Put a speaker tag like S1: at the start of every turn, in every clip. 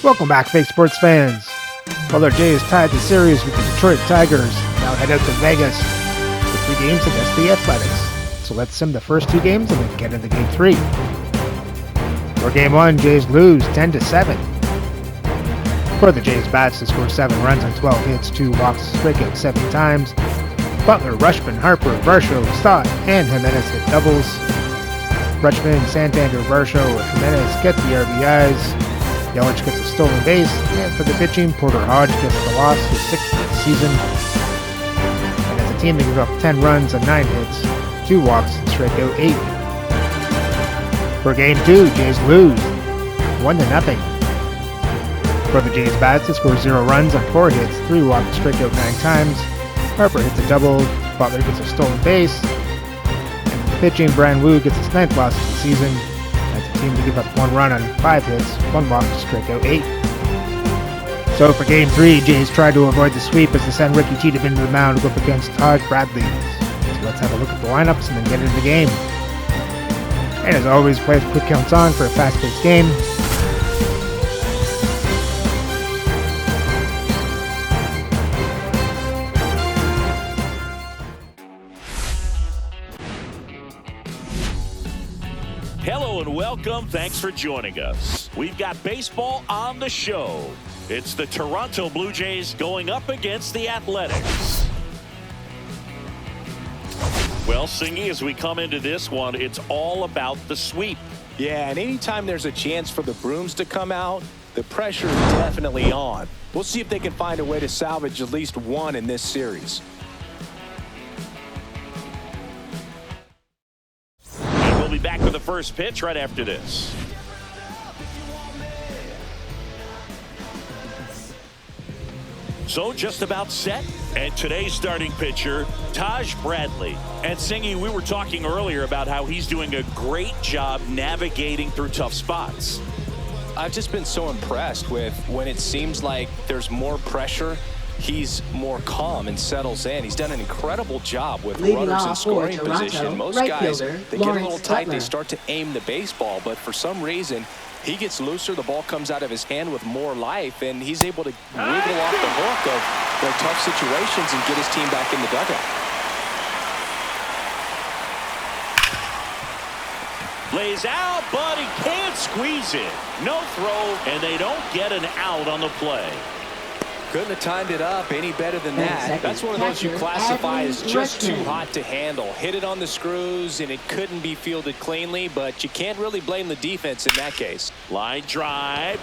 S1: Welcome back, fake sports fans. Well, our Jays tied the series with the Detroit Tigers. Now head out to Vegas for 3 games against the Athletics. So let's sim the first 2 games and then get into game 3. For game 1, Jays lose 10-7. For the Jays bats, they score 7 runs on 12 hits, 2 walks, strikeout 7 times. Butler, Rushman, Harper, Varsho, Stott, and Jimenez hit doubles. Rutschman, Santander, Varsho, and Jimenez get the RBIs. Yelich gets a stolen base, and for the pitching, Porter Hodge gets the loss, his 6th of the season. And as a team, they give up 10 runs on 9 hits, 2 walks, and strike out 8. For game 2, Jays lose 1-0. For the Jays bats, they score 0 runs on 4 hits, 3 walks, and strike out 9 times. Harper hits a double, Butler gets a stolen base, and the pitching, Brian Wu gets his 9th loss of the season. Team to give up 1 run on 5 hits, 1 walk to strike out 8. So for game 3, Jays tried to avoid the sweep as they sent Ricky Tiedemann into the mound to go up against Taj Bradley. So let's have a look at the lineups and then get into the game. And as always, play with quick counts on for a fast-paced game.
S2: Hello and welcome. Thanks for joining us. We've got baseball on the show. It's the Toronto Blue Jays going up against the Athletics. Well, Singy, as we come into this one, it's all about the sweep.
S3: Yeah, and anytime there's a chance for the brooms to come out, the pressure is definitely on. We'll see if they can find a way to salvage at least one in this series.
S2: We'll be back with the first pitch right after this. So just about set. And today's starting pitcher, Taj Bradley. And Singy, we were talking earlier about how he's doing a great job navigating through tough spots.
S3: I've just been so impressed with when it seems like there's more pressure, he's more calm and settles in. He's done an incredible job with runners in scoring position. Most guys, they get a little tight, they start to aim the baseball, but for some reason, he gets looser, the ball comes out of his hand with more life, and he's able to wiggle off the hook of tough situations and get his team back in the dugout.
S2: Lays out, but he can't squeeze it. No throw, and they don't get an out on the play.
S3: Couldn't have timed it up any better than that. That's one of those you classify as just too hot to handle. Hit it on the screws, and it couldn't be fielded cleanly, but you can't really blame the defense in that case.
S2: Line drive.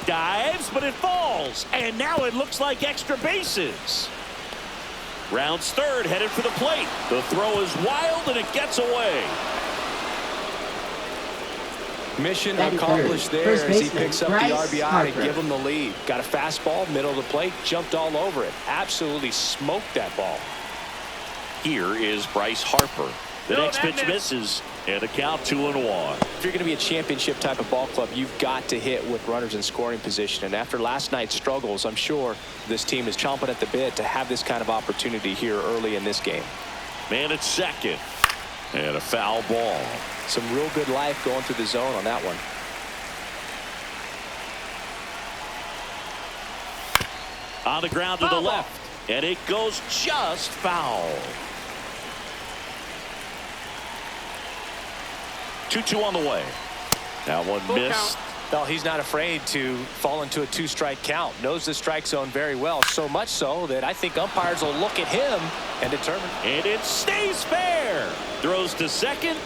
S2: Dives, but it falls. And now it looks like extra bases. Rounds third, headed for the plate. The throw is wild, and it gets away.
S3: Mission accomplished there as he picks up the RBI to give him the lead. Got a fastball, middle of the plate, jumped all over it. Absolutely smoked that ball.
S2: Here is Bryce Harper. The next pitch misses, and a count 2-1.
S3: If you're going to be a championship type of ball club, you've got to hit with runners in scoring position. And after last night's struggles, I'm sure this team is chomping at the bit to have this kind of opportunity here early in this game.
S2: Man at second. And a foul ball.
S3: Some real good life going through the zone on that one.
S2: On the ground to the left. And it goes just foul. 2-2 on the way. That one missed.
S3: Well, he's not afraid to fall into a 2-strike count. Knows the strike zone very well. So much so that I think umpires will look at him and determine.
S2: And it stays fair. Throws to second.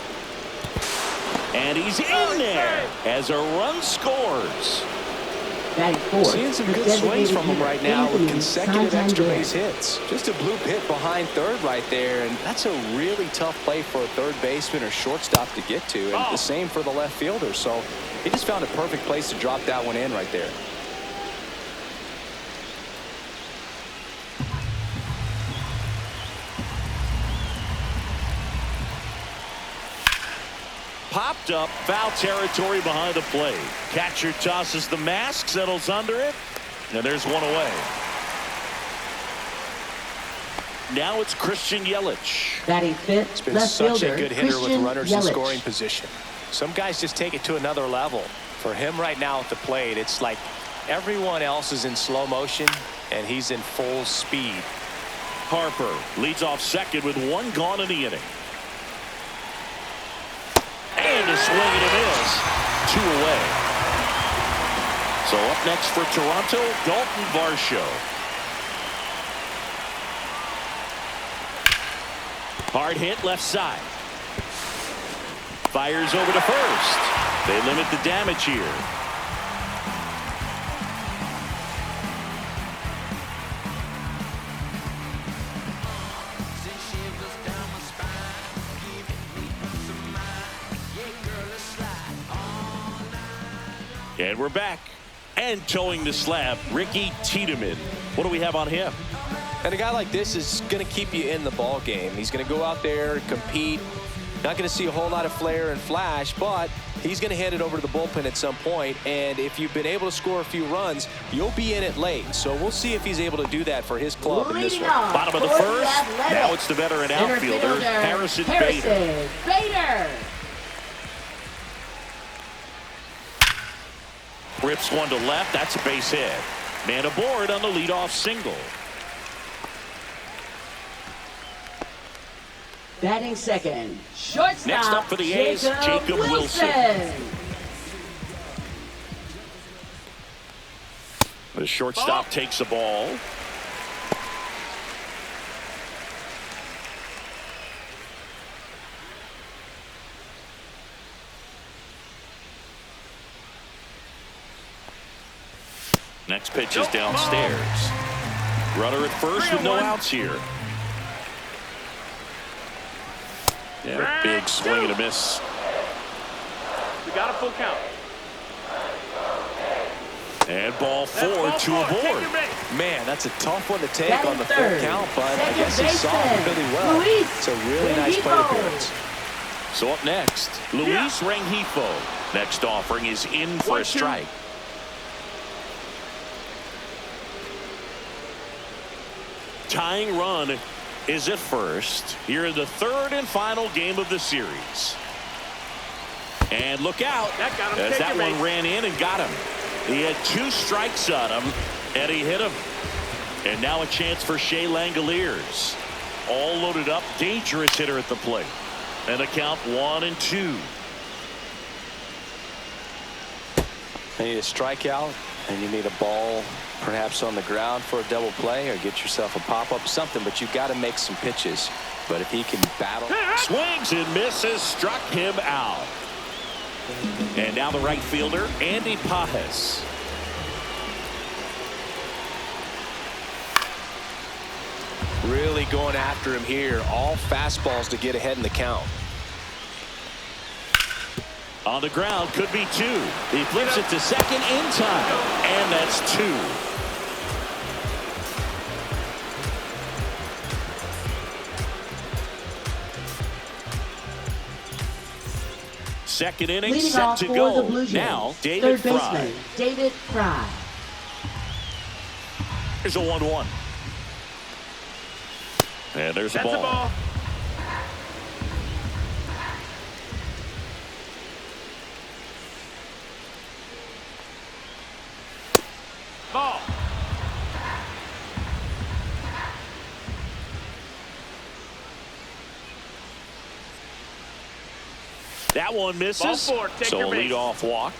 S2: And he's in there as a run scores.
S3: Seeing some good swings from him right now with consecutive extra base hits. Just a bloop hit behind third right there, and that's a really tough play for a third baseman or shortstop to get to, and the same for the left fielder. So he just found a perfect place to drop that one in right there.
S2: Popped up, foul territory behind the plate. Catcher tosses the mask, settles under it, and there's one away. Now it's Christian Yelich.
S4: Batting fifth,
S3: It's been
S4: left
S3: such
S4: fielder,
S3: a good hitter with
S4: Christian
S3: runners in
S4: Yelich.
S3: scoring position. Some guys just take it to another level. For him right now at the plate, it's like everyone else is in slow motion, and he's in full speed.
S2: Harper leads off second with one gone in the inning. And a swing and a miss. 2 away. So up next for Toronto, Dalton Varsho. Hard hit left side. Fires over to first. They limit the damage here. And we're back. And towing the slab, Ricky Tiedemann. What do we have on him?
S3: And a guy like this is going to keep you in the ball game. He's going to go out there, compete. Not going to see a whole lot of flair and flash, but he's going to hand it over to the bullpen at some point. And if you've been able to score a few runs, you'll be in it late. So we'll see if he's able to do that for his club in this one.
S2: Bottom of the first. Now it's the veteran outfielder, Harrison Bader. Rips one to left. That's a base hit. Man aboard on the leadoff single.
S4: Batting second, shortstop.
S2: Next up for the A's, Jacob Wilson. The shortstop takes the ball. Next pitch is downstairs. Runner at first with no outs here. Yeah, big swing and a miss.
S5: We got a full count.
S2: And ball 4, 2 aboard.
S3: Man, that's a tough one to take on the full count, but I guess he saw it really well. It's a really nice plate appearance.
S2: So up next, Luis Rengifo. Next offering is in for a strike. Tying run is at first here in the third and final game of the series. And look out as that one ran in and got him. He had 2 strikes on him and he hit him. And now a chance for Shea Langoliers. All loaded up, dangerous hitter at the plate. And a count 1-2.
S3: You need a strikeout and you need a ball perhaps on the ground for a double play or get yourself a pop-up, something, but you've got to make some pitches. But if he can battle.
S2: Swings and misses, struck him out. And now the right fielder, Andy Pajes.
S3: Really going after him here. All fastballs to get ahead in the count.
S2: On the ground, could be 2. He flips it to second in time. And that's 2. Second inning
S4: Leading
S2: set
S4: off
S2: to
S4: for
S2: go.
S4: the Blue Jays,
S2: Now David
S4: third
S2: Fry.
S4: baseman David Fry.
S2: Here's a 1-1. And there's a ball.
S5: Ball.
S2: That one misses.
S5: Ball 4, take
S2: So
S5: your base.
S2: leadoff walk.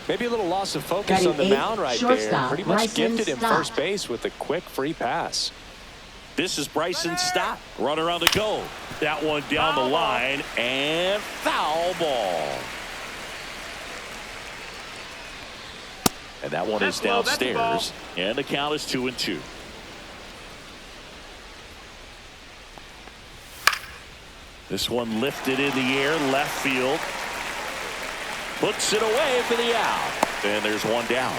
S3: Maybe a little loss of focus on the mound right there. Pretty much gifted him first base with a quick free pass.
S2: This is Bryson Stott. Runner on the go. That one down the line and foul ball. And that one is downstairs. And the count is 2-2. This one lifted in the air, left field. Puts it away for the out. And there's one down.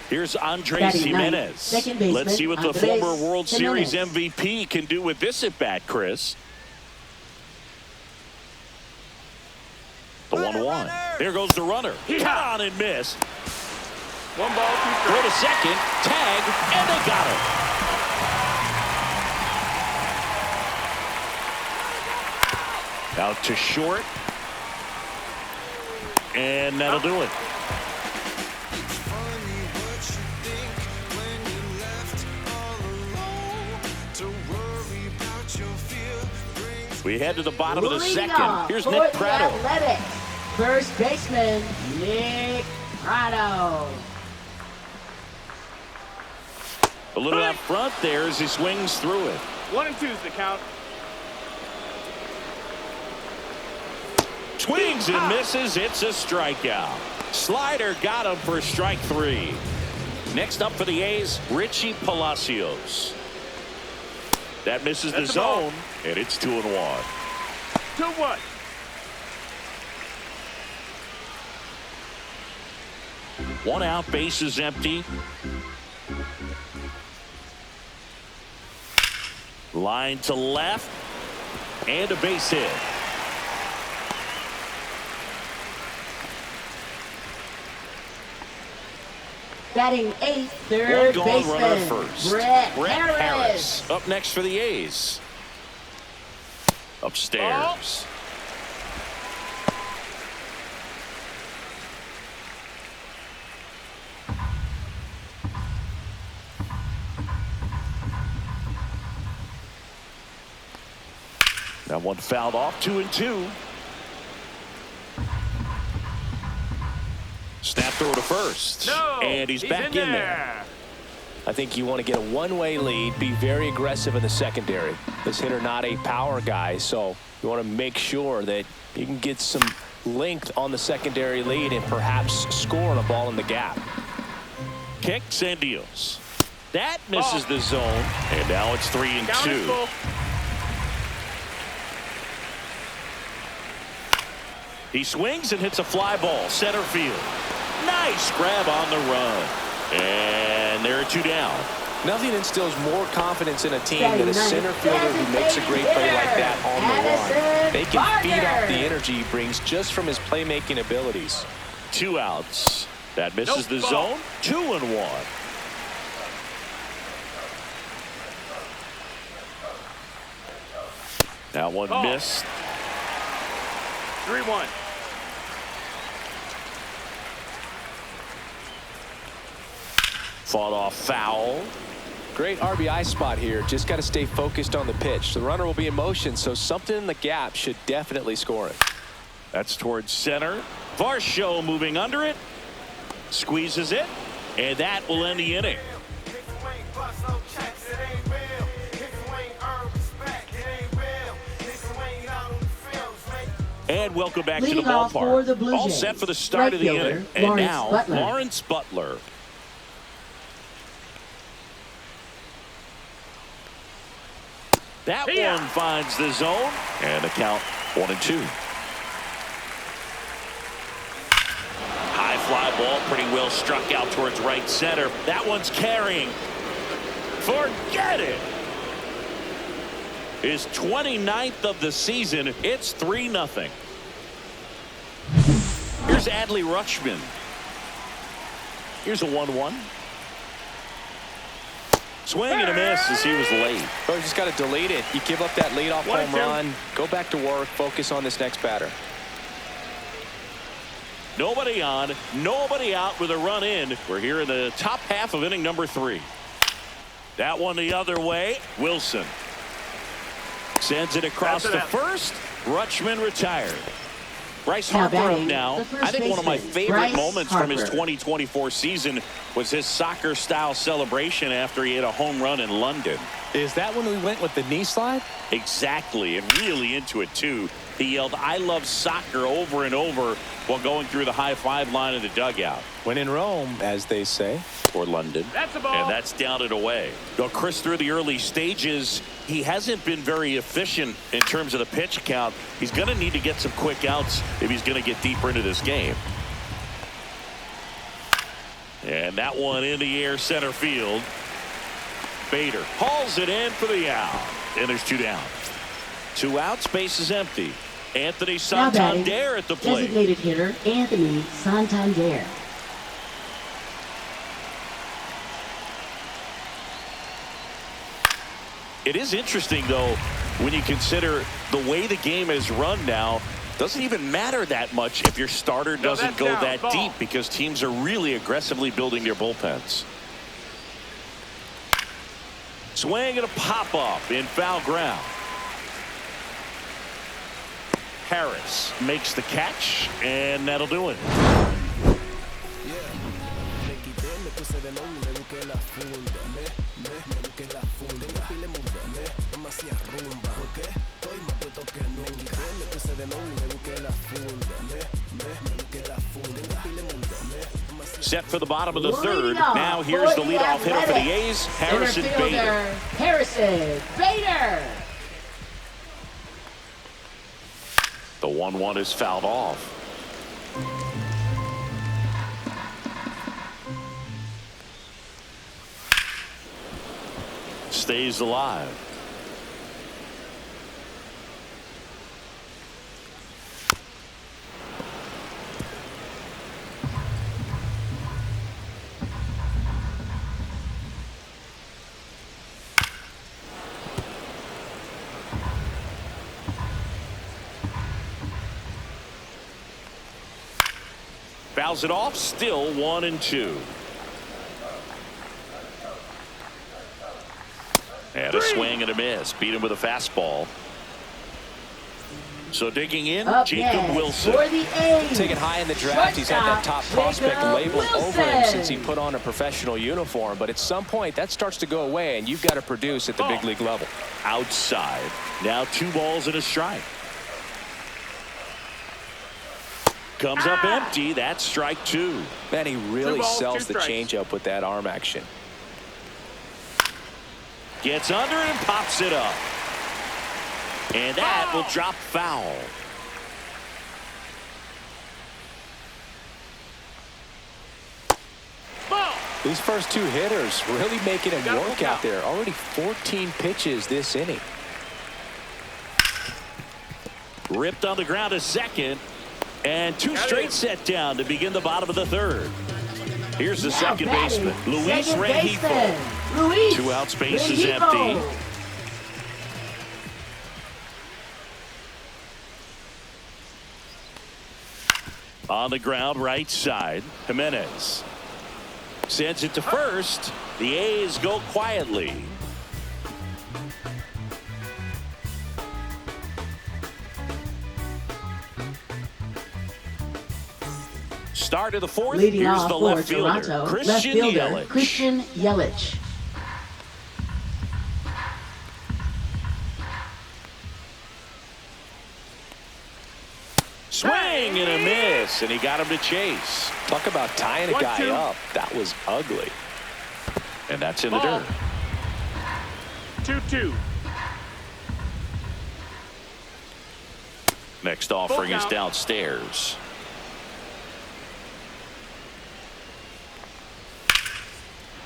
S2: Here's Andres Jimenez. Let's see what the former World Series MVP can do with this at bat, Chris. The 1-1. There goes the runner. Cut on and miss.
S5: 1 ball, 2 strikes.
S2: Throw to second. Tag. And they got him. Out to short. And that'll do it. We head to the bottom of the second. Here's Nick Pratto.
S4: Athletics, first baseman, Nick Pratto.
S2: A little out front there as he swings through it.
S5: 1 and 2's the count.
S2: Swings and misses. It's a strikeout. Slider got him for strike 3. Next up for the A's, Richie Palacios. That misses the zone, and it's 2-1.
S5: 2-1.
S2: One out, base is empty. Line to left, and a base hit.
S4: Batting 8th, third
S2: One gone, runner
S4: baseman,
S2: first.
S4: Brett
S2: Harris. Up next for the A's. Upstairs. That one fouled off. 2-2. Snap throw to first.
S5: No,
S2: and he's back in there.
S3: I think you want to get a one-way lead, be very aggressive in the secondary. This hitter not a power guy, so you want to make sure that you can get some length on the secondary lead and perhaps score on a ball in the gap.
S2: Kicks and deals. That misses the zone, and now it's 3-2. He swings and hits a fly ball, center field. Nice grab on the run. And there are 2 down.
S3: Nothing instills more confidence in a team than a center fielder who makes a great play like that on the run. They can feed off the energy he brings just from his playmaking abilities.
S2: 2 outs. That misses the zone. 2-1. That one missed.
S5: 3-1.
S2: Fought off foul.
S3: Great RBI spot here. Just got to stay focused on the pitch. The runner will be in motion, so something in the gap should definitely score it.
S2: That's towards center. Varsho moving under it. Squeezes it. And that will end the inning. And welcome back to the ballpark. All set for the start of the inning. And now, Lawrence Butler. That one finds the zone, and the count 1-2. High fly ball, pretty well struck out towards right center. That one's carrying. Forget it. His 29th of the season. It's 3-0. Here's Adley Rutschman. Here's a 1-1. Swing and a miss as he was late.
S3: Oh, you just got to delete it. You give up that leadoff home run. Go back to work. Focus on this next batter.
S2: Nobody on, nobody out with a run in. We're here in the top half of inning number 3. That one the other way. Wilson sends it across the first. Rutschman retired. Bryce Harper up now. I think one of my favorite moments from his 2024 season was his soccer-style celebration after he hit a home run in London.
S3: Is that when we went with the knee slide?
S2: Exactly, and really into it, too. He yelled, "I love soccer," over and over while going through the high-five line of the dugout.
S3: When in Rome, as they say.
S2: Or London.
S5: That's a ball.
S2: And that's down and away. Though Chris, through the early stages, he hasn't been very efficient in terms of the pitch count. He's going to need to get some quick outs if he's going to get deeper into this game. And that one in the air, center field. Bader hauls it in for the out. And there's 2 down. 2 outs, base is empty. Anthony Santander at the plate.
S4: Designated hitter Anthony Santander.
S2: It is interesting, though, when you consider the way the game is run now. Doesn't even matter that much if your starter doesn't go that deep, because teams are really aggressively building their bullpens. Swing and a pop-up in foul ground. Harris makes the catch, and that'll do it. Set for the bottom of the third. Now here's the leadoff hitter for the A's, Harrison Bader.
S4: Harrison Bader.
S2: The 1-1 is fouled off. Stays alive. Fouls it off, still 1-2. And a swing and a miss. Beat him with a fastball. So digging in, Jacob Wilson.
S3: Taken high in the draft, he's had that top prospect labeled over him since he put on a professional uniform. But at some point, that starts to go away, and you've got to produce at the big league level.
S2: Outside. Now 2 balls and a strike. Comes up empty. That's strike 2.
S3: Man, he really sells the changeup with that arm action.
S2: Gets under and pops it up. And that will drop foul.
S3: These first 2 hitters really making him work out there. Already 14 pitches this inning.
S2: Ripped on the ground to second. And 2 straight set down to begin the bottom of the third. Here's the second baseman, Luis Rengifo. 2 outs, base is empty. On the ground, right side, Jimenez sends it to first. The A's go quietly. Start of the 4th.
S4: Leading
S2: Here's
S4: off
S2: the
S4: for
S2: left fielder,
S4: Toronto,
S2: Christian Yelich.
S4: Christian Yelich.
S2: Swing and a miss, and he got him to chase.
S3: Talk about tying a guy up. That was ugly.
S2: And that's in the dirt.
S5: 2-2.
S2: Next offering is downstairs.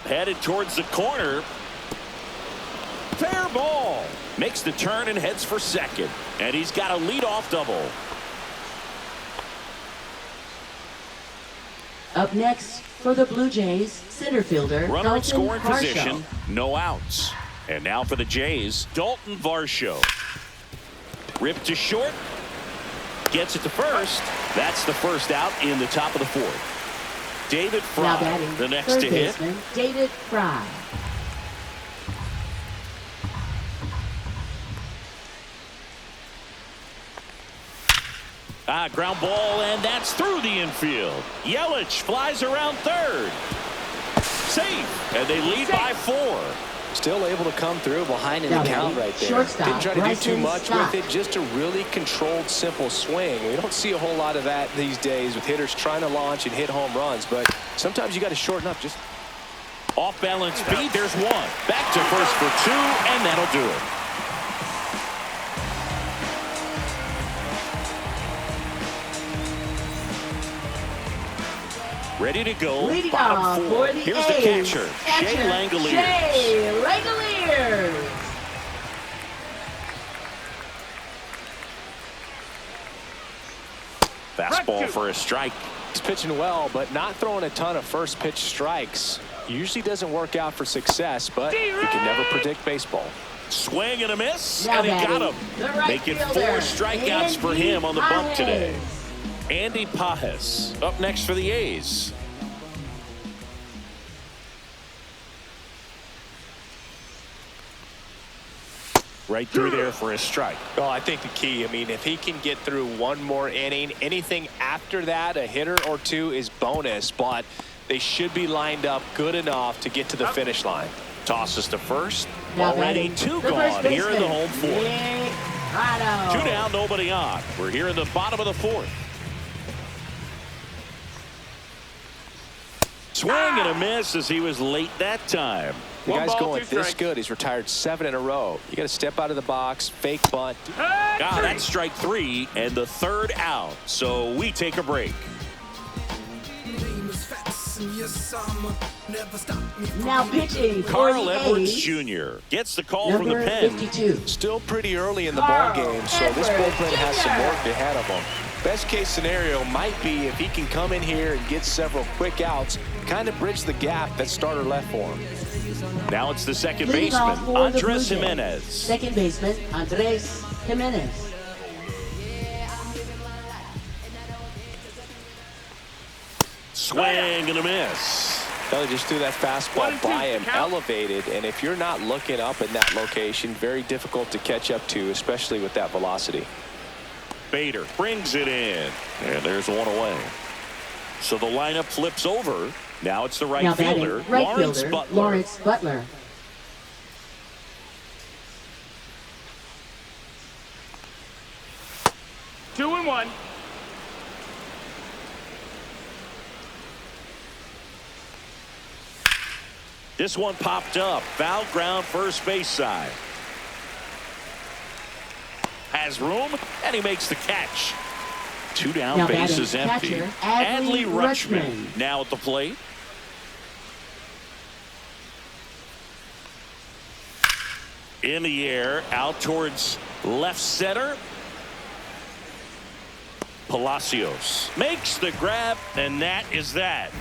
S2: Headed towards the corner. Fair ball. Makes the turn and heads for second. And he's got a leadoff double.
S4: Up next for the Blue Jays, center fielder
S2: Runner in
S4: Dalton
S2: scoring
S4: Varsho.
S2: position. No outs. And now for the Jays, Dalton Varsho. Ripped to short. Gets it to first. That's the first out in the top of the 4th. David
S4: Now
S2: Fry,
S4: batting,
S2: the next
S4: third
S2: to hit.
S4: baseman, David Fry.
S2: Ground ball, and that's through the infield. Yelich flies around third. Safe, and they lead by 4.
S3: Still able to come through behind in the count right there.
S4: Shortstop,
S3: Didn't try to do too much
S4: Scott.
S3: with it. Just a really controlled, simple swing. We don't see a whole lot of that these days with hitters trying to launch and hit home runs. But sometimes you got to shorten up. Just
S2: off balance beat. There's 1. Back to first for 2, and that'll do it. Ready to go.
S4: Leading
S2: Bottom
S4: off
S2: 4.
S4: for the
S2: Here's
S4: A's,
S2: the catcher, Shea Langoliers.
S4: Shea Langoliers.
S2: Fastball for a strike.
S3: he's pitching well, but not throwing a ton of first pitch strikes. Usually doesn't work out for success, but you can never predict baseball.
S2: Swing and a miss,
S4: Now
S2: and he got
S4: batting,
S2: him.
S4: the right
S2: Making
S4: fielder,
S2: 4 strikeouts for
S4: Andy
S2: him on the bump today.
S4: Pajes.
S2: Andy Pajes up next for the A's. Right through there for a strike.
S3: Well, I think the key, I mean, if he can get through one more inning, anything after that, a hitter or two is bonus, but they should be lined up good enough to get to the finish line.
S2: Tosses to first.
S4: Now
S2: Already
S4: batting,
S2: 2
S4: the
S2: gone
S4: first
S2: here in the home
S4: baseman,
S2: 4th.
S4: Nick Otto.
S2: 2 down, nobody on. We're here in the bottom of the 4th. Swing and a miss as he was late that time.
S3: The
S5: One
S3: guy's
S5: ball,
S3: going
S5: 2
S3: this
S5: strikes.
S3: good. He's retired 7 in a row. You got to step out of the box, fake bunt.
S2: Ah, that's strike 3 and the 3rd out. So we take a break.
S4: Now pitching for
S2: Carl
S4: the
S2: Edwards
S4: A's,
S2: Jr. gets the call from the
S4: number
S2: pen.
S4: 52.
S3: Still pretty early in the ball
S4: Carl
S3: game, so this
S4: Edwards
S3: bullpen has some
S4: Jr.
S3: work ahead of him. Best case scenario might be if he can come in here and get several quick outs, kind of bridge the gap that starter left for him.
S2: Now it's the second
S4: Leading off
S2: baseman,
S4: for the Blue
S2: Andres
S4: Jays.
S2: Jimenez.
S4: Second baseman, Andres Jimenez.
S2: Swing and a miss.
S3: They just threw that fastball
S5: 1-2,
S3: by him,
S5: count.
S3: elevated, and if you're not looking up in that location, very difficult to catch up to, especially with that velocity.
S2: Bader brings it in, and there's 1 away. So the lineup flips over. Now it's the right
S4: Now
S2: fielder,
S4: batting, right
S2: Lawrence
S4: fielder,
S2: Butler.
S4: Lawrence Butler.
S5: Two and one.
S2: This one popped up. Foul ground first base side. Has room, and he makes the catch. 2 down,
S4: Now
S2: base
S4: batting,
S2: is empty.
S4: catcher,
S2: Adley
S4: Adley
S2: Rutschman
S4: Rutschman.
S2: now at the plate. In the air, out towards left center. Palacios makes the grab, and that is that.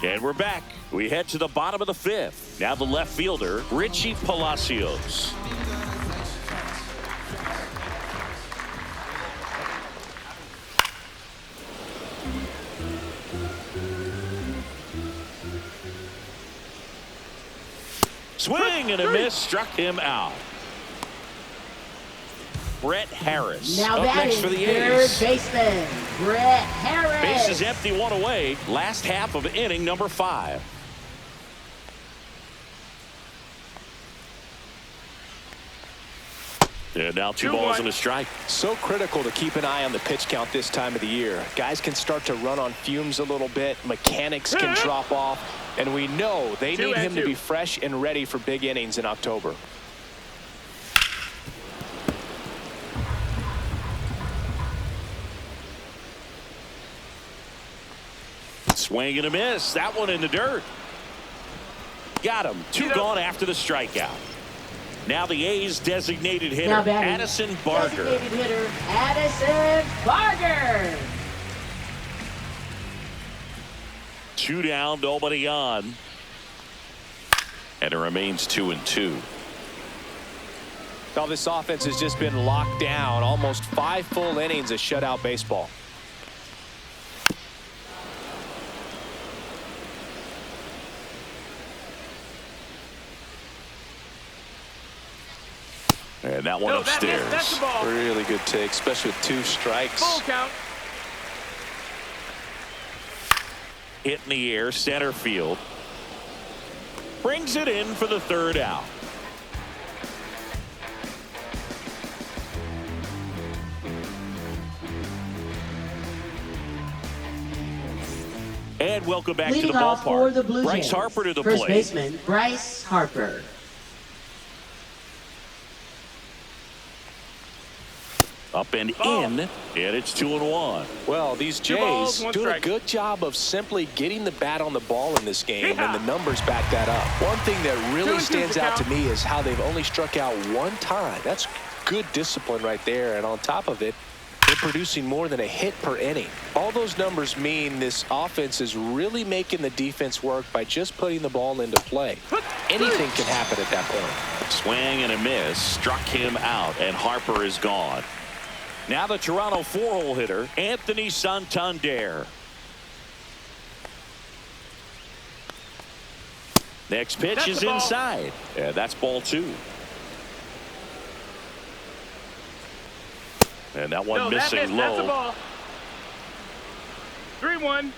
S2: And we're back. We head to the bottom of the 5th. Now the left fielder, Richie Palacios. Swing and a miss, struck him out. Brett Harris
S4: Now
S2: up
S4: batting,
S2: next for the
S4: third
S2: A's.
S4: baseman, Brett Harris.
S2: Base is empty, 1 away. Last half of inning number 5. And now 2 balls
S5: 2-1.
S2: and a strike.
S3: So critical to keep an eye on the pitch count this time of the year. Guys can start to run on fumes a little bit. Mechanics can drop off. And we know they need him to be fresh and ready for big innings in October.
S2: Swing and a miss. That one in the dirt. Got him. 2 gone after the strikeout. Now the A's designated hitter,
S4: Now batting,
S2: Addison Barger.
S4: designated hitter, Addison Barger.
S2: 2 down, nobody on. And it remains 2-2.
S3: Now this offense has just been locked down. Almost 5 full innings of shutout baseball.
S2: And that one
S5: No,
S2: upstairs.
S5: that's the ball.
S3: Really good take, especially with 2 strikes.
S5: Full count.
S2: Hit in the air, center field. Brings it in for the 3rd out. And welcome back to
S4: Leading
S2: the
S4: off for
S2: ballpark.
S4: the Blue
S2: Bryce
S4: Jays,
S2: Harper to the
S4: first
S2: plate.
S4: baseman, Bryce Harper.
S2: Up and in, and it's 2-1.
S3: Well, these
S5: 2 balls,
S3: Jays
S5: 1
S3: doing a
S5: strike.
S3: good job of simply getting the bat on the ball in this game, and the numbers back that up. One thing that really
S5: 2-2
S3: stands
S5: the
S3: out to
S5: count.
S3: me is how they've only struck out 1 time. That's good discipline right there. And on top of it, they're producing more than a hit per inning. All those numbers mean this offense is really making the defense work by just putting the ball into play. Anything can happen at that point.
S2: Swing and a miss. Struck him out, and Harper is gone. Now the Toronto four-hole hitter, Anthony Santander. Next pitch is inside. Yeah, that's ball 2. And that one missing low.
S5: That's a ball. 3-1.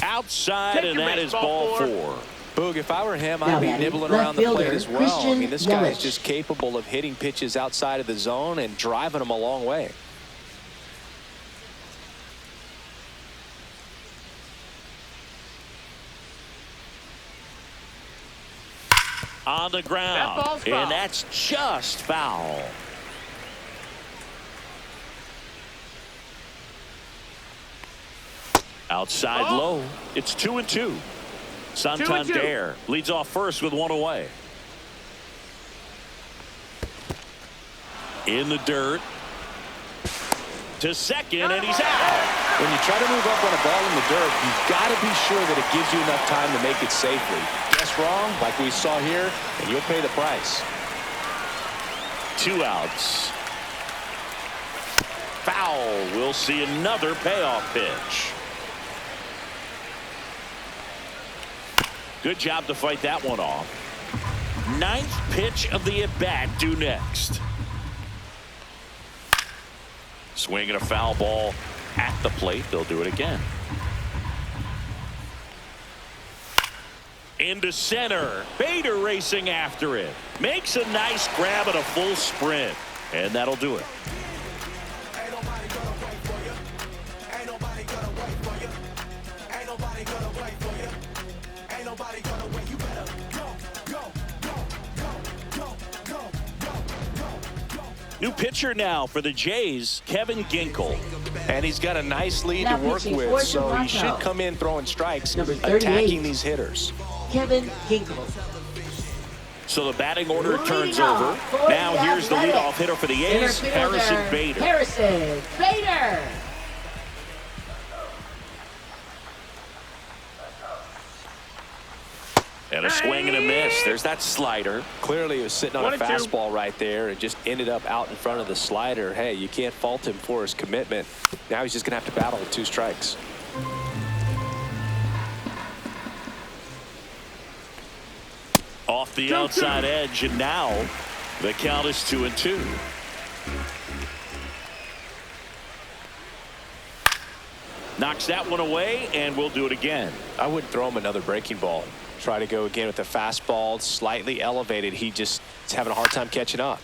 S2: Outside, and that is ball 4.
S3: Boog, if I were him, I'd be nibbling around the plate as well. I mean, this guy is just capable of hitting pitches outside of the zone and driving them a long way.
S2: On the ground, and that's just foul. Outside low. It's 2-2. Santander leads off first with 1 away. In the dirt. To second, and he's out.
S3: When you try to move up on a ball in the dirt, you've got to be sure that it gives you enough time to make it safely. Guess wrong, like we saw here, and you'll pay the price.
S2: 2 outs. Foul. We'll see another payoff pitch. Good job to fight that one off. 9th pitch of the at-bat due next. Swinging a foul ball at the plate. They'll do it again. Into center. Bader racing after it. Makes a nice grab at a full sprint. And that'll do it. New pitcher now for the Jays, Kevin Ginkel.
S3: And he's got a nice lead to work with, so he should come in throwing strikes, attacking these hitters.
S4: Kevin Ginkel.
S2: So the batting order turns over. Now here's the leadoff hitter for the A's, Harrison Bader.
S4: Harrison Bader.
S2: And a swing and a miss. There's that slider.
S3: Clearly he was sitting on a fastball right there and just ended up out in front of the slider. Hey, you can't fault him for his commitment. Now he's just going to have to battle with 2 strikes.
S2: Off the outside edge, and now the count is 2-2. Knocks that one away, and we'll do it again.
S3: I wouldn't throw him another breaking ball. Try to go again with the fastball, slightly elevated. He just is having a hard time catching up.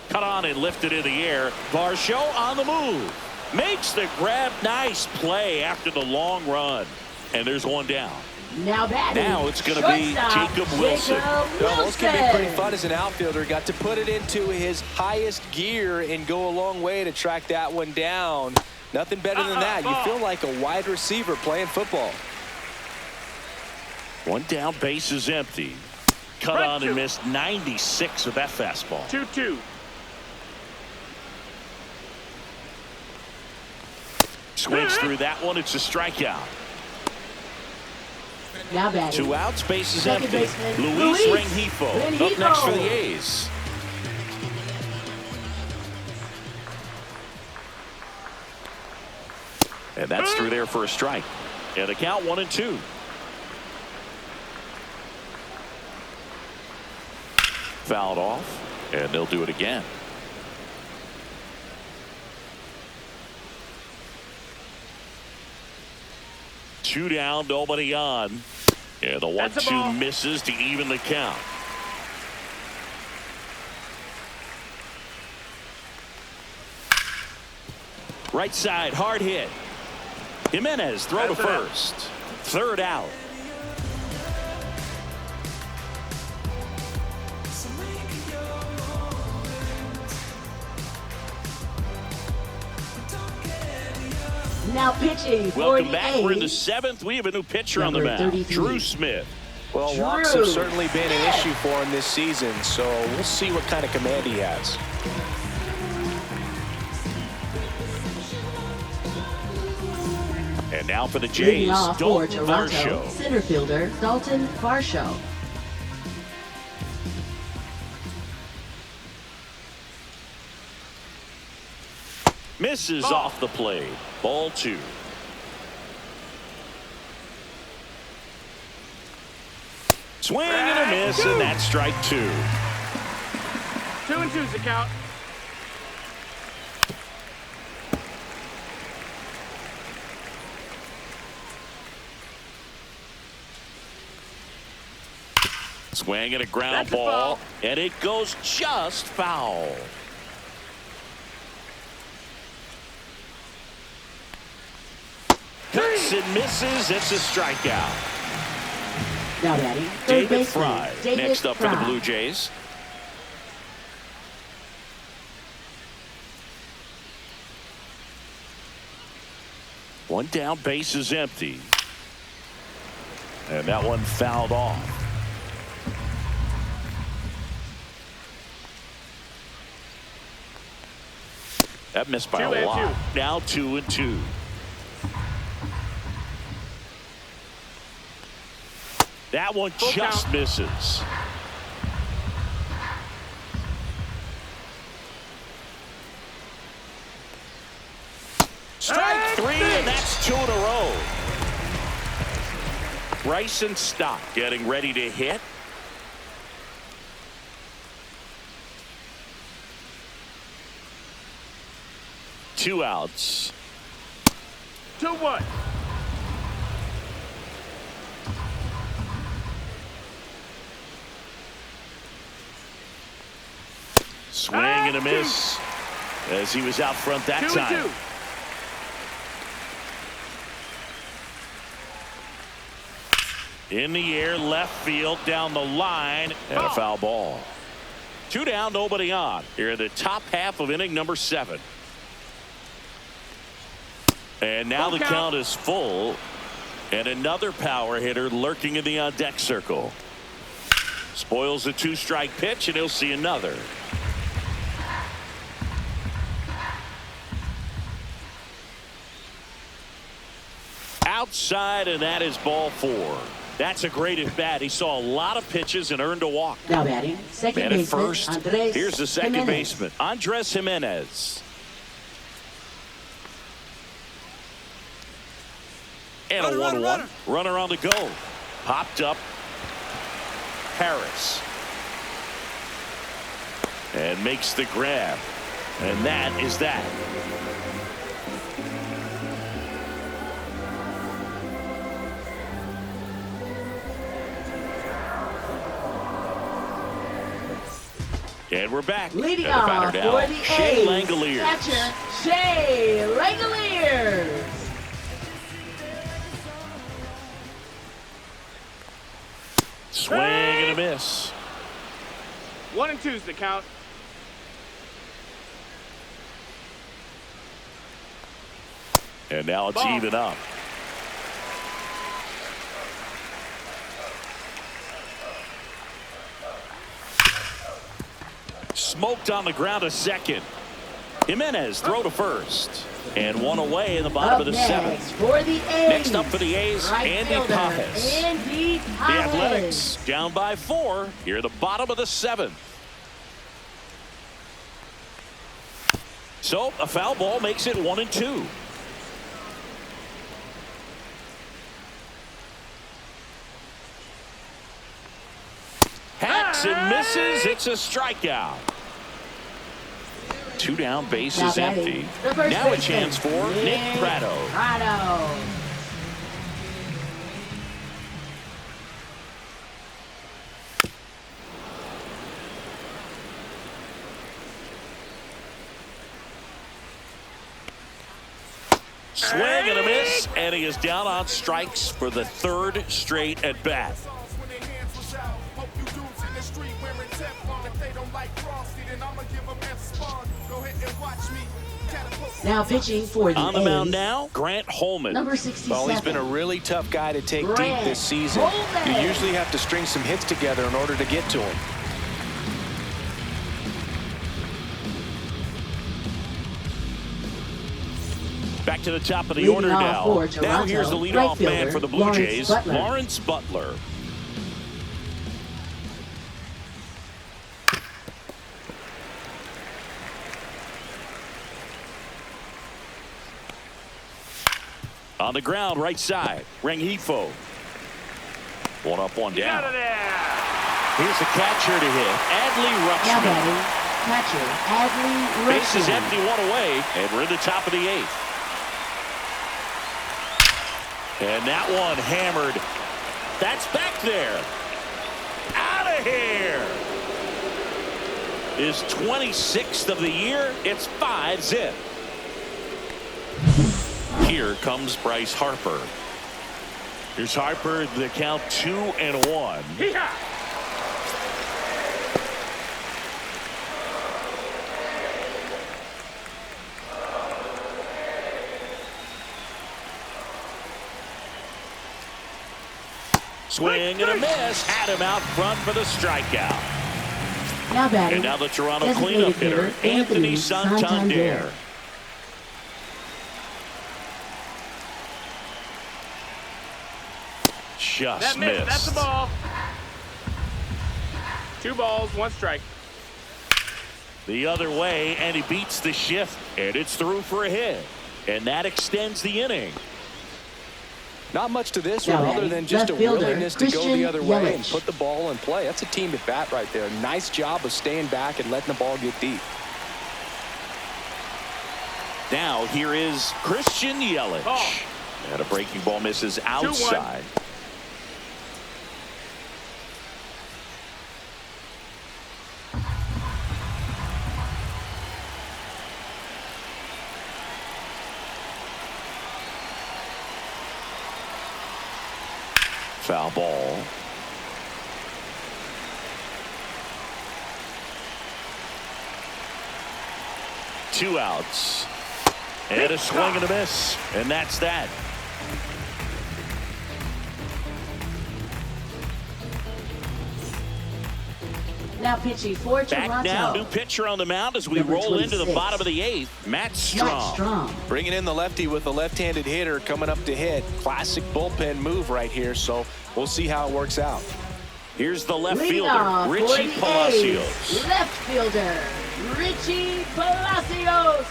S2: Cut on and lifted in the air. Varsho on the move. Makes the grab. Nice play after the long run. And there's one down.
S4: Now
S2: it's going to be Jacob Wilson.
S3: Well, this can be pretty fun as an outfielder. Got to put it into his highest gear and go a long way to track that one down. Nothing better than that. You feel like a wide receiver playing football.
S2: One down, base is empty. Cut on and missed 96 with that fastball.
S5: 2-2.
S2: Swings through that one. It's a strikeout.
S4: Now batting.
S2: 2 outs, base is
S4: Second
S2: empty.
S4: baseman,
S2: Luis Rengifo up next for the A's. And that's through there for a strike. And the count 1-2. Fouled off, and they'll do it again. Two down, nobody on. And the 1-2 misses to even the count. Right side, hard hit. Jimenez throw to first. Third out.
S4: Now pitching for
S2: Welcome
S4: the
S2: back. We're in the
S4: A's.
S2: 7th. We have a new pitcher on the
S4: Number
S2: mound,
S4: 33.
S2: Drew Smith.
S3: Well,
S4: Drew
S3: walks have certainly been an
S4: Smith.
S3: issue for him this season, so we'll see what kind of command he has.
S2: And now for the
S4: Leading
S2: Jays,
S4: off for
S2: Dalton
S4: Toronto,
S2: Varsho.
S4: center fielder Dalton Varsho.
S2: Misses off the plate. Ball 2. Swing and a miss, and that's strike 2.
S5: 2-2's the count.
S2: Swing and a ground
S5: That's a
S2: ball,
S5: foul.
S2: and it goes just foul. Cuts and misses. It's a strikeout.
S4: Now batting, third
S2: David
S4: baseman
S2: Fry
S4: David
S2: next up for the
S4: Fry.
S2: Blue Jays. One down, base is empty. And that one fouled off. That missed by
S5: 2
S2: a
S5: and
S2: lot.
S5: 2.
S2: Now 2-2. That one
S5: Full
S2: just
S5: count.
S2: misses. Strike 3, and that's 2 in a row. Bryson Stott getting ready to hit. Two outs.
S5: 2-1.
S2: Swing and a miss as he was out front that
S5: 2-2.
S2: time. In the air, left field, down the line, and a foul ball. 2 down, nobody on. Here in the top half of inning number 7. And now
S5: Full
S2: the
S5: count.
S2: count is full. And another power hitter lurking in the on-deck circle. Spoils the 2-strike pitch, and he'll see another. Outside, and that is ball 4. That's a great at bat. He saw a lot of pitches and earned a walk.
S4: Now batting, second
S2: And at
S4: baseman
S2: first,
S4: Andres
S2: here's the second
S4: Jimenez.
S2: baseman, Andres Jimenez. And a 1-1. Runner on the go. Popped up. Harris. And makes the grab. And that is that. And we're back.
S4: Leading
S2: And the batter
S4: off
S2: now,
S4: for the
S2: Shea
S4: A's,
S2: Langoliers.
S4: catcher Shea Langoliers.
S2: Swing and a miss.
S5: 1-2's the count.
S2: And now it's
S5: Ball.
S2: even up. Smoked on the ground to second. Jimenez throw to first. And one away in the bottom
S4: Up
S2: of the
S4: next
S2: 7th.
S4: for the A's.
S2: Next up for the A's,
S4: right
S2: Andy
S4: fielder,
S2: Pappas.
S4: Andy
S2: The
S4: Pappas.
S2: Athletics down by 4 here at the bottom of the 7th. So a foul ball makes it 1-2. Hacks and misses. It's a strikeout. 2 down, base
S4: Now
S2: is
S4: batting,
S2: empty.
S4: the first
S2: Now a
S4: baseman,
S2: chance for Nick Pratto.
S4: Pratto.
S2: Swing and a miss, and he is down on strikes for the 3rd straight at bat.
S4: Now pitching for the
S2: On the
S4: A's,
S2: mound now, Grant Holman.
S4: number 67.
S3: Well, he's been a really tough guy to take deep
S4: Grant
S3: this season.
S4: Holman.
S3: You usually have to string some hits together in order to get to him.
S2: Back to the top of the
S4: Leading
S2: order
S4: off
S2: now.
S4: for
S2: Now
S4: Toronto,
S2: here's the leadoff
S4: right
S2: man
S4: fielder,
S2: for the Blue
S4: Lawrence
S2: Jays,
S4: Butler.
S2: Lawrence Butler. On the ground, right side, Rengifo. One up, one
S5: Get out
S2: down.
S5: of there.
S2: Here's the catcher to hit, Adley
S4: Now
S2: Rutschman.
S4: batting, catcher Adley
S2: Base is
S4: Rutschman.
S2: empty, one away, and we're in the top of the 8th. And that one hammered. That's back there. Out of here. His 26th of the year. It's 5-zip. Here comes Bryce Harper. Here's Harper, the count 2-1.
S5: Hee-haw.
S2: Swing and a miss. Had him out front for the strikeout.
S4: Now batting,
S2: And now the Toronto
S4: designated
S2: cleanup hitter, Anthony Santander. Just
S5: That missed. That's
S2: missed.
S5: the ball. 2 balls, 1 strike.
S2: The other way, and he beats the shift, and it's through for a hit. And that extends the inning.
S3: Not much to this
S4: Now
S3: one other than just a
S4: left fielder,
S3: willingness to go
S4: Christian
S3: the other way and
S4: Yelich.
S3: put the ball in play. That's a team at bat right there. Nice job of staying back and letting the ball get deep.
S2: Now here is Christian Yelich.
S5: Oh.
S2: And a breaking ball misses outside.
S5: 2-1.
S2: Foul ball. Two outs. And a swing and a miss. And that's that.
S4: now pitching for
S2: Back
S4: Toronto.
S2: now, new pitcher on the mound as we
S4: Number
S2: roll into the
S4: 26.
S2: bottom of the 8th. Matt
S4: Matt
S2: Strong.
S4: Strong.
S3: Bringing in the lefty with a left-handed hitter coming up to hit. Classic bullpen move right here, so we'll see how it works out.
S2: Here's the left
S4: Leading
S2: fielder,
S4: off for
S2: Richie
S4: the
S2: Palacios.
S4: A's, left fielder, Richie Palacios.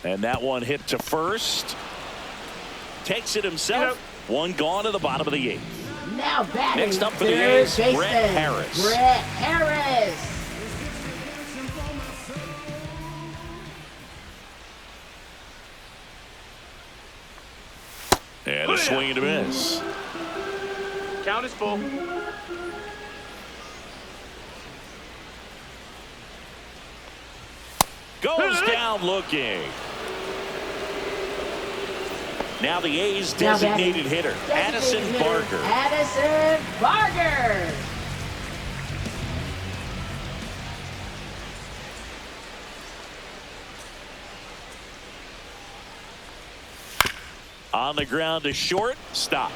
S2: And that one hit to first. Takes it himself. One gone to the bottom of the 8th.
S4: Now batting,
S2: Next up for the
S4: third
S2: A's, Brett
S4: baseman,
S2: Harris.
S4: Brett Harris.
S2: And a swing and a miss.
S5: Count is full.
S2: Goes down looking. Now the A's
S4: Now
S2: designated
S4: batting,
S2: hitter,
S4: designated
S2: Addison
S4: hitter,
S2: Barger.
S4: Addison Barger.
S2: On the ground to short, stop.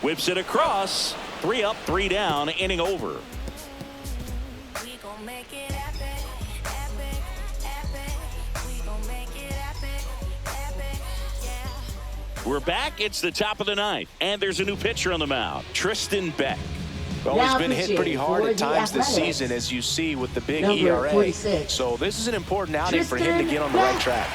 S2: Whips it across. 3 up, 3 down, inning over.
S6: We gon' make it epic, epic, epic. We gon' make it epic, epic, yeah.
S2: We're back. It's the top of the 9th, and there's a new pitcher on the mound, Tristan Beck.
S3: Well,
S4: Now
S3: he's been hit
S4: pitching
S3: pretty hard
S4: for
S3: at
S4: the
S3: times this
S4: Athletics.
S3: season, as you see with the big
S4: Number
S3: ERA.
S4: 46.
S3: So this is an important outing for him to
S4: Tristan
S3: get on the right
S4: Beck.
S3: track.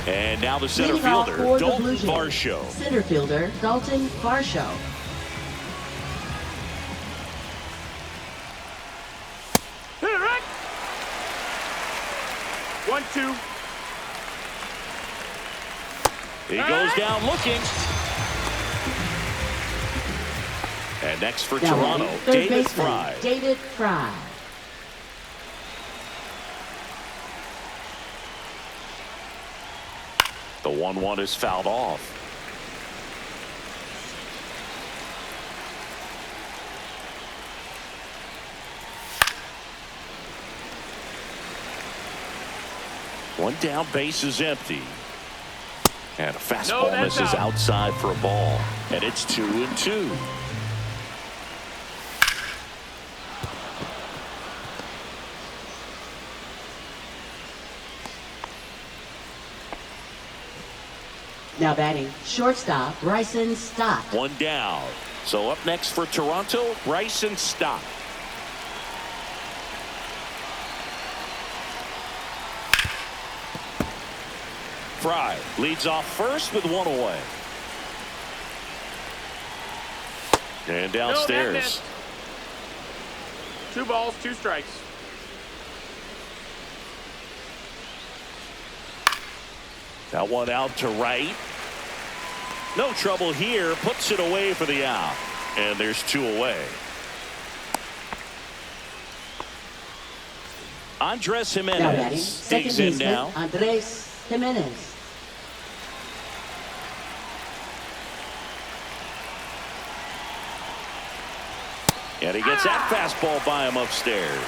S2: And now the center
S4: Leading off
S2: fielder,
S4: for the Blue
S2: Dalton
S4: Jays,
S2: Varsho.
S4: center fielder, Dalton Varsho.
S5: Hit it right. 1-2.
S2: He goes down looking. And next for
S4: Now
S2: Toronto,
S4: batting, third
S2: David
S4: baseman,
S2: Fry.
S4: David Fry.
S2: The 1-1 is fouled off. One down, base is empty. And a
S5: No,
S2: fastball
S5: that's
S2: misses
S5: out.
S2: outside for a ball. And it's 2-2.
S4: Now batting, shortstop, Bryson Stott.
S2: One down. So up next for Toronto, Bryson Stott. Fry leads off first with one away. And
S5: No, that
S2: downstairs.
S5: missed. 2 balls, 2 strikes.
S2: That one out to right. No trouble here. Puts it away for the out. And there's 2 away. Andres
S4: Now batting,
S2: Jimenez
S4: second
S2: digs in
S4: baseman,
S2: now.
S4: Andres Jimenez.
S2: And he gets that fastball by him upstairs.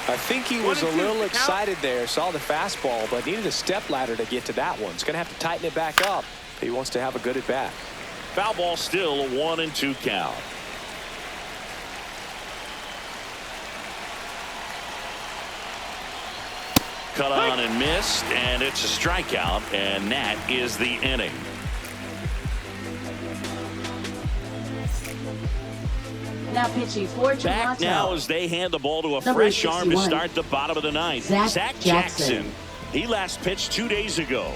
S3: I think he was a
S5: 1-2,
S3: little
S5: count.
S3: excited there, saw the fastball, but needed a step ladder to get to that one. He's going to have to tighten it back up if he wants to have a good at bat.
S2: Foul ball still a 1-2 count. Cut on and missed, and it's a strikeout, and that is the inning.
S4: Now pitching for
S2: Back
S4: Toronto.
S2: now as they hand the ball to a
S4: Number
S2: fresh arm to
S4: 61.
S2: start the bottom of the ninth.
S4: Zach Jackson.
S2: He last pitched 2 days ago.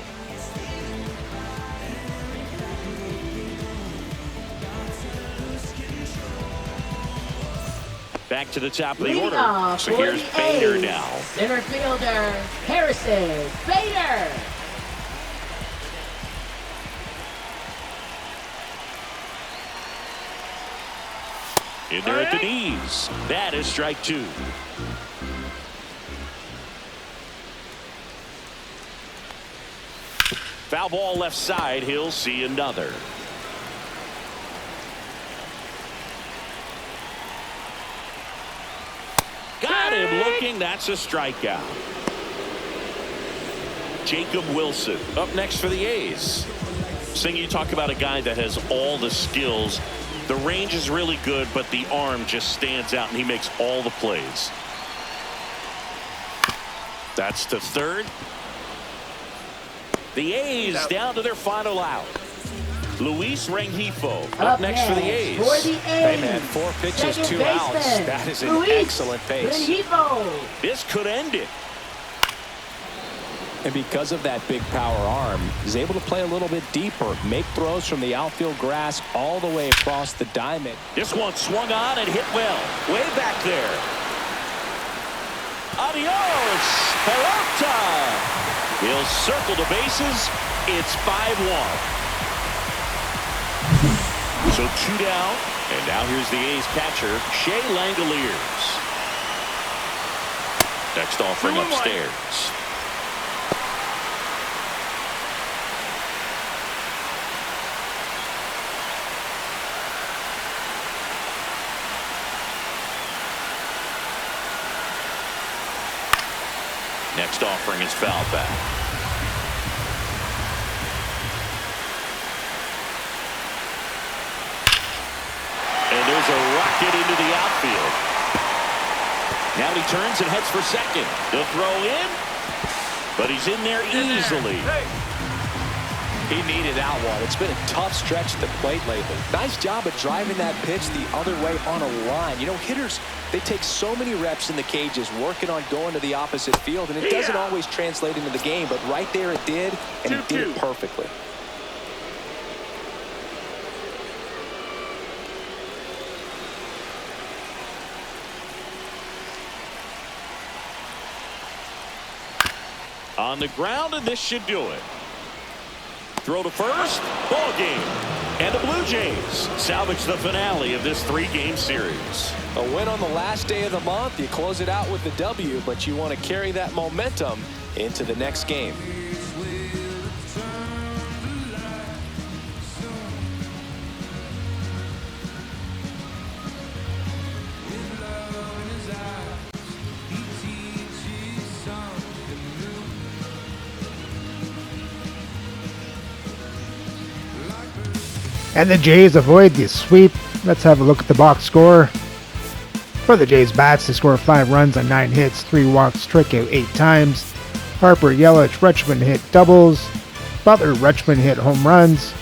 S2: Back to the top of the
S4: Leading
S2: order.
S4: off
S2: So
S4: for
S2: here's
S4: the
S2: Bader
S4: A's,
S2: now.
S4: center fielder Harrison Bader.
S2: In there at the knees. That is strike 2. Foul ball left side. He'll see another. Got him looking. That's a strikeout. Jacob Wilson up next for the A's. Sing, you talk about a guy that has all the skills. The range is really good, but the arm just stands out, and he makes all the plays. That's to third. The A's down to their final out. Luis Rengifo up next for the A's.
S3: Hey, man, 4 pitches,
S4: Second
S3: 2 outs.
S4: baseman,
S3: That is an
S4: Luis
S3: excellent pace.
S4: Rengifo.
S2: This could end it.
S3: And because of that big power arm, he's able to play a little bit deeper, make throws from the outfield grass all the way across the diamond.
S2: This one swung on and hit well. Way back there. Adios, Peralta. He'll circle the bases. It's 5-1. So 2 down. And now here's the A's catcher, Shea Langoliers. Next offering
S5: 2-1.
S2: upstairs. Next offering is foul back. And there's a rocket into the outfield. Now he turns and heads for second. The throw in, but he's in there easily.
S3: He needed that one. It's been a tough stretch at the plate lately. Nice job of driving that pitch the other way on a line. You know, hitters, they take so many reps in the cages working on going to the opposite field, and it doesn't always translate into the game, but right there it did, and he did it perfectly.
S2: On the ground, and this should do it. Throw to first, ball game. And the Blue Jays salvage the finale of this 3-game series.
S3: A win on the last day of the month. You close it out with the W, but you want to carry that momentum into the next game.
S1: And the Jays avoid the sweep. Let's have a look at the box score. For the Jays bats, they score 5 runs on 9 hits, 3 walks, struck out 8 times. Harper, Yelich, Rutschman hit doubles. Butler, Rutschman hit home runs.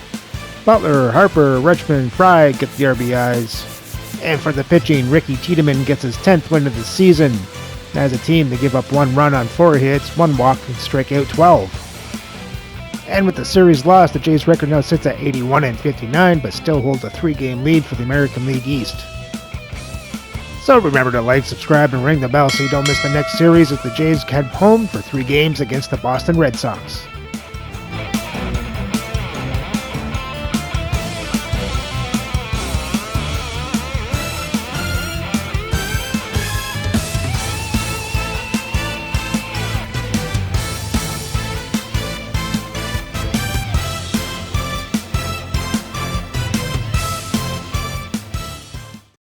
S1: Butler, Harper, Rutschman, Fry get the RBIs. And for the pitching, Ricky Tiedemann gets his 10th win of the season. As a team, they give up 1 run on 4 hits, 1 walk, and strike out 12. And with the series loss, the Jays' record now sits at 81-59, but still holds a 3-game lead for the American League East. So remember to like, subscribe, and ring the bell so you don't miss the next series as the Jays head home for 3 games against the Boston Red Sox.